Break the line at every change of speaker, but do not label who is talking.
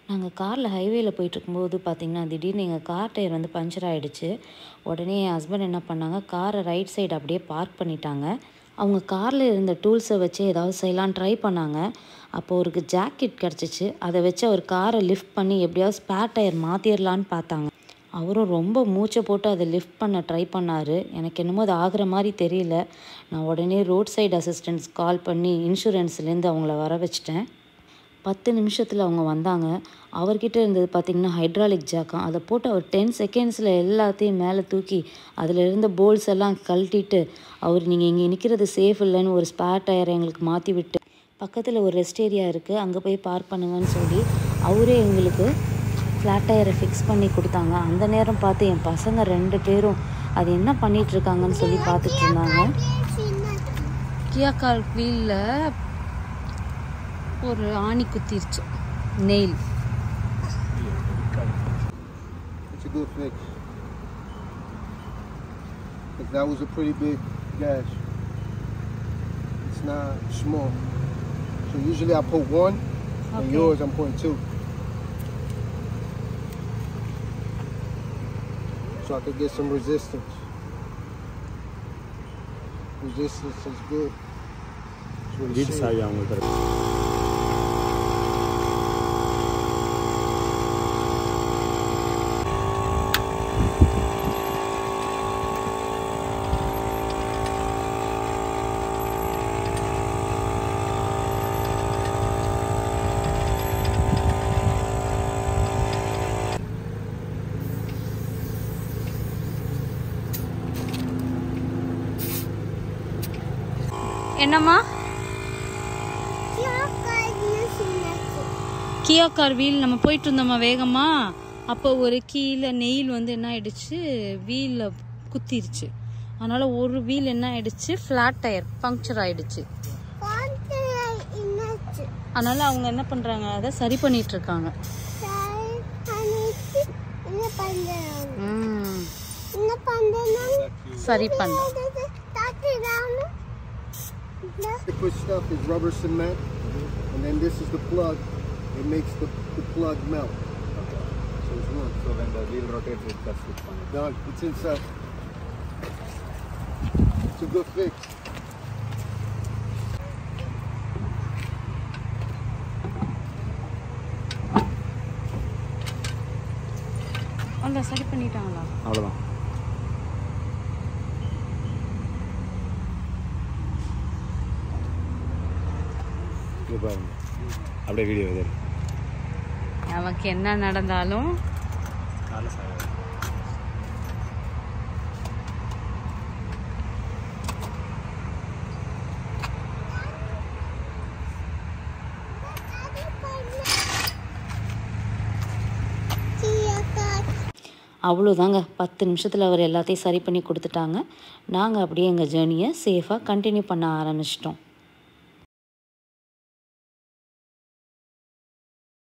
நாங்கள் காரில் ஹைவேல போயிட்டுருக்கும்போது பார்த்திங்கன்னா திடீர்னு எங்கள் கார் டயர் வந்து பஞ்சர் ஆகிடுச்சு. உடனே என் ஹஸ்பண்ட் என்ன பண்ணாங்க, காரை ரைட் சைடு அப்படியே பார்க் பண்ணிட்டாங்க. அவங்க காரில் இருந்த டூல்ஸை வச்சு ஏதாவது செய்யலான்னு ட்ரை பண்ணாங்க. அப்போ அவருக்கு ஜாக்கெட் கிடச்சிச்சு. அதை வச்சு அவர் காரை லிஃப்ட் பண்ணி எப்படியாவது ஸ்பேர் டயர் மாற்றிடலான்னு பார்த்தாங்க. அவரும் ரொம்ப மூச்சை போட்டு அதை லிஃப்ட் பண்ண ட்ரை பண்ணார். எனக்கு என்னமோ அது ஆகிற மாதிரி தெரியல. நான் உடனே ரோட் சைடு அசிஸ்டன்ஸ் கால் பண்ணி இன்சூரன்ஸ்லேருந்து அவங்கள வர வச்சிட்டேன். 10 நிமிஷத்தில் அவங்க வந்தாங்க. அவர்கிட்ட இருந்தது பார்த்திங்கன்னா ஹைட்ராலிக் ஜாக்கம். அதை போட்டு அவர் 10 செகண்ட்ஸில் எல்லாத்தையும் மேலே தூக்கி அதில் இருந்த போல்ஸ் எல்லாம் கழட்டிட்டு, நீங்கள் இங்கே நிற்கிறது சேஃப் இல்லைன்னு ஒரு ஸ்பேர் டயரை எங்களுக்கு மாற்றி விட்டு, பக்கத்தில் ஒரு ரெஸ்ட் ஏரியா இருக்குது, அங்கே போய் பார்க் பண்ணுங்கன்னு சொல்லி அவரே எங்களுக்கு ஃப்ளாட் டயரை ஃபிக்ஸ் பண்ணி கொடுத்தாங்க. அந்த நேரம் பார்த்து என் பசங்க 2 பேரும் அது என்ன பண்ணிகிட்ருக்காங்கன்னு சொல்லி பார்த்துட்டு இருந்தாங்க. கியா கார் வீலில் ஒரு ஆணி குத்திருச்சு, nail.
It's a good fix. But that was a pretty big gash. It's not small. So usually I put 1, and yours I'm putting 2. So I could get some resistance. Resistance is good.
It's really
என்னம்மா கியா car wheel நம்ம போயிட்டு இருந்தோம்மா வேகமா. அப்போ ஒரு கீழே nail வந்து என்ன ஆயிடுச்சு, வீலில் குத்திருச்சு. அதனால ஒரு வீல் என்ன ஆயிடுச்சு, ஃப்ளாட் டயர் பங்க்சர் ஆயிடுச்சு. அதனால அவங்க என்ன பண்றாங்க, அதை சரி பண்ணிட்டு இருக்காங்க. சரி பண்ண
The push stuff is rubber cement, and then this is the plug. It makes the plug melt.
Okay.
So it's one.
So when the wheel rotates, it cuts it on it.
Done. It's inside. It's a good fix.
அந்த சரி பண்ணிட்டாங்களா?
அவ்வளோதான். பாருங்க, அப்படியே video இது.
நமக்கு என்ன நடந்தாலும் அவ்வளோதாங்க. 10 நிமிஷத்தில் அவர் எல்லாத்தையும் சரி பண்ணி கொடுத்துட்டாங்க. நாங்கள் அப்படியே எங்கள் ஜேர்னியை சேஃபாக கண்டினியூ பண்ண ஆரம்பிச்சிட்டோம்.